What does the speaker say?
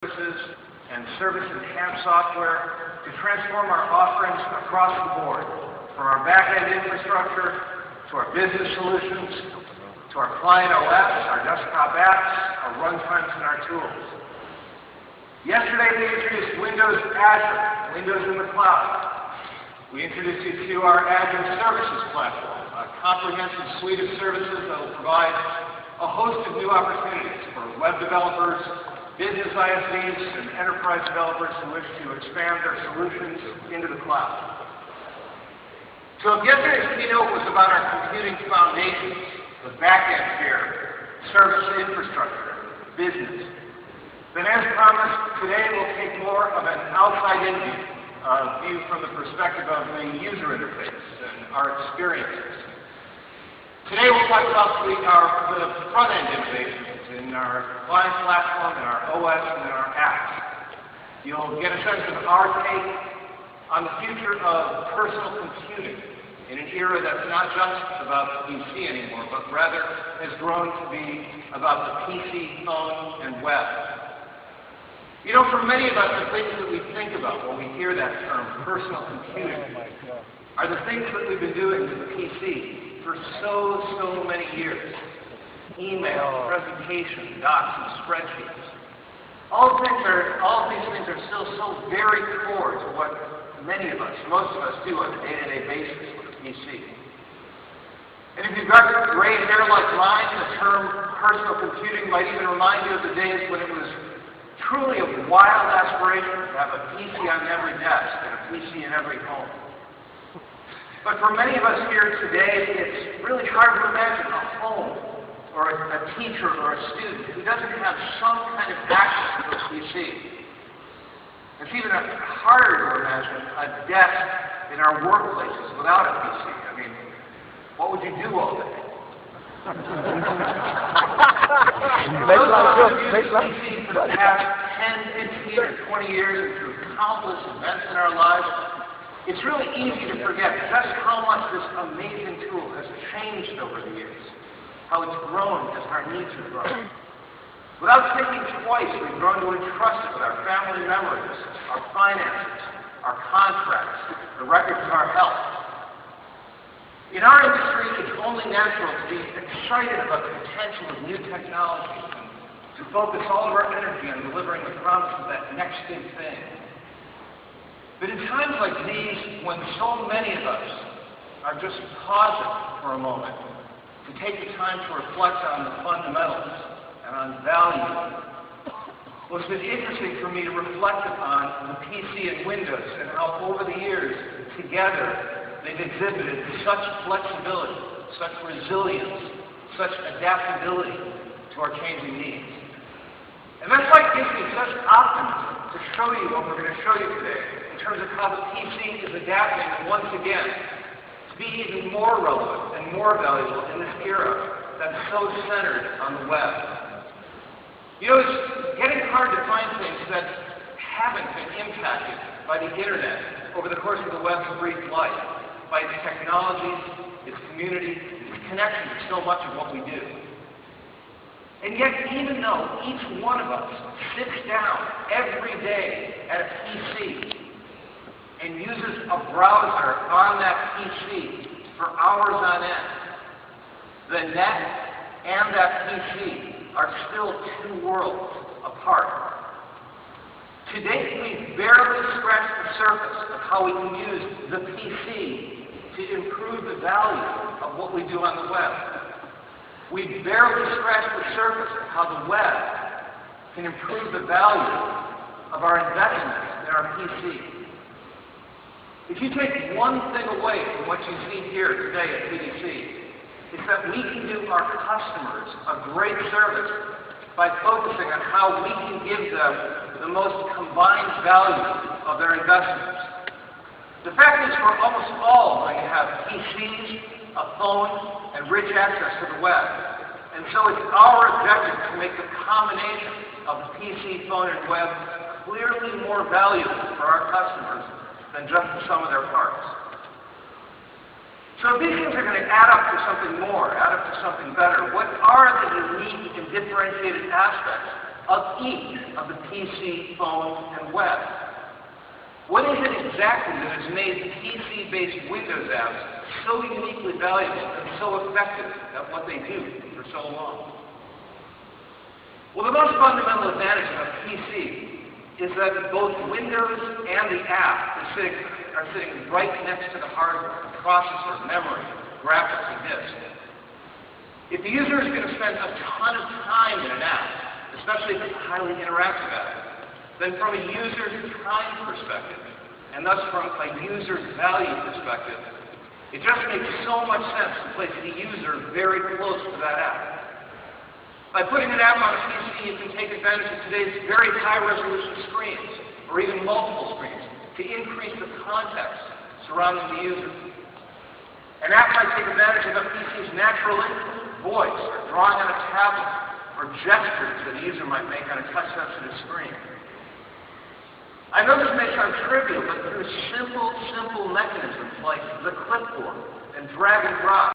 services and service-enhanced software to transform our offerings across the board, from our back-end infrastructure to our business solutions, to our client OS, our desktop apps, our runtimes, and our tools. Yesterday, we introduced Windows Azure, Windows in the cloud. We introduced you to our Azure Services Platform, a comprehensive suite of services that will provide a host of new opportunities for web developers, business ISVs, and enterprise developers who wish to expand their solutions into the cloud. So if yesterday's keynote was about our computing foundations, the back-end here, service infrastructure, business, then as promised, today we'll take more of an outside-in view from the perspective of the user interface and our experiences. Today we'll talk about the front-end innovations in our client platform, in our OS, and in our apps. You'll get a sense of our take on the future of personal computing in an era that's not just about the PC anymore, but rather has grown to be about the PC, phone, and web. You know, for many of us, the things that we think about when we hear that term, personal computing, are the things that we've been doing with the PC for so many years. Email, presentation, docs, and spreadsheets. All of these things are still so very core to what many of us, most of us, do on a day-to-day basis with a PC. And if you've got gray hair like mine, the term personal computing might even remind you of the days when it was truly a wild aspiration to have a PC on every desk and a PC in every home. But for many of us here today, it's really hard to imagine a home or a teacher or a student who doesn't have some kind of access to a PC. It's even harder to imagine a desk in our workplaces without a PC. I mean, what would you do all day? Those of us who've used PCs for the past 10, 15, or 20 years and through countless events in our lives, it's really easy to forget just how much this amazing tool has changed over the years, how it's grown as our needs have grown. Without thinking twice, we've grown to entrust it with our family memories, our finances, our contracts, the records of our health. In our industry, it's only natural to be excited about the potential of new technology and to focus all of our energy on delivering the promise of that next big thing. But in times like these, when so many of us are just pausing for a moment to take the time to reflect on the fundamentals and on value, well, it's been interesting for me to reflect upon the PC and Windows and how over the years, together, they've exhibited such flexibility, such resilience, such adaptability to our changing needs. And that's why it gives me such optimism to show you what we're going to show you today in terms of how the PC is adapting once again to be even more relevant and more valuable in this era that's so centered on the web. You know, it's getting hard to find things that haven't been impacted by the internet over the course of the web's brief life, by its technologies, its community, its connection to so much of what we do. And yet, even though each one of us sits down every day at a PC and uses a browser on that PC for hours on end, the net and that PC are still two worlds apart. To date, we've barely scratched the surface of how we can use the PC to improve the value of what we do on the web. We've barely scratched the surface of how the web can improve the value of our investments in our PC. If you take one thing away from what you've seen here today at PDC, it's that we can do our customers a great service by focusing on how we can give them the most combined value of their investments. The fact is, for almost all, you have PCs, a phone, and rich access to the web. And so it's our objective to make the combination of the PC, phone, and web clearly more valuable for our customers than just the sum of their parts. So if these things are going to add up to something more, add up to something better, what are the unique and differentiated aspects of each of the PC, phone, and web. What is it exactly that has made PC-based Windows apps so uniquely valuable and so effective at what they do for so long? Well, the most fundamental advantage of a PC is that both Windows and the app are sitting right next to the hardware, processor, memory, graphics, and disk. If the user is going to spend a ton of time in an app, especially if it's a highly interactive app, then from a user's time perspective, and thus from a user's value perspective, it just makes so much sense to place the user very close to that app. By putting an app on a PC, you can take advantage of today's very high-resolution screens, or even multiple screens, to increase the context surrounding the user. An app might take advantage of a PC's natural input, voice, or drawing on a tablet, or gestures that a user might make on a touch-sensitive screen. I know this may sound trivial, but through simple mechanisms like the clipboard and drag and drop,